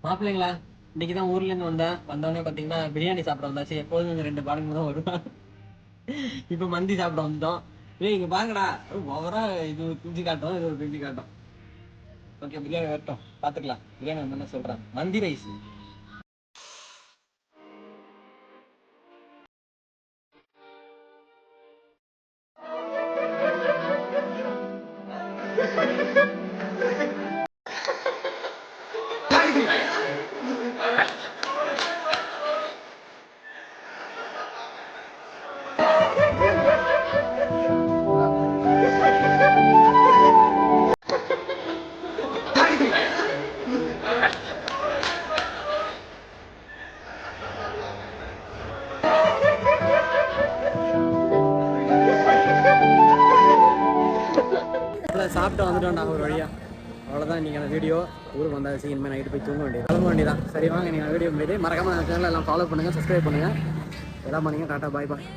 மாப்பிள்ளைங்களா, இன்னைக்கு தான் ஊர்லேருந்து வந்தோடனே பார்த்தீங்கன்னா பிரியாணி சாப்பிட வந்தாச்சு. எப்போதும் இந்த 2 பாடங்க தான் வருவான். இப்போ மந்தி சாப்பிட வந்தோம். இங்கே பாருங்கடா, ஓவரா இது பிஞ்சு காட்டும், இது ஒரு பிஞ்சு காட்டும். ஓகே, பிரியாணி வரட்டும், பார்த்துக்கலாம். பிரியாணி என்ன சொல்கிறேன், மந்தி ரைஸ். சாப்பிட்டு வந்துட்டோம் நாங்கள் ஒரு வழியாக. அவ்வளோதான் இன்றைக்கான வீடியோ. ஊருக்கு வந்தாச்சு, இனிமேல் நைட்டு போய் தூங்க வேண்டியது, கிளம்ப வேண்டியதான். சரி வாங்க, நீங்கள் வீடியோ போயிட்டு மறக்காமல் சேனலில் எல்லாம் ஃபாலோ பண்ணுங்கள், சப்ஸ்கிரைப் பண்ணுங்கள், எல்லாம் பண்ணுங்கள். டாட்டா, பாய் பாய்.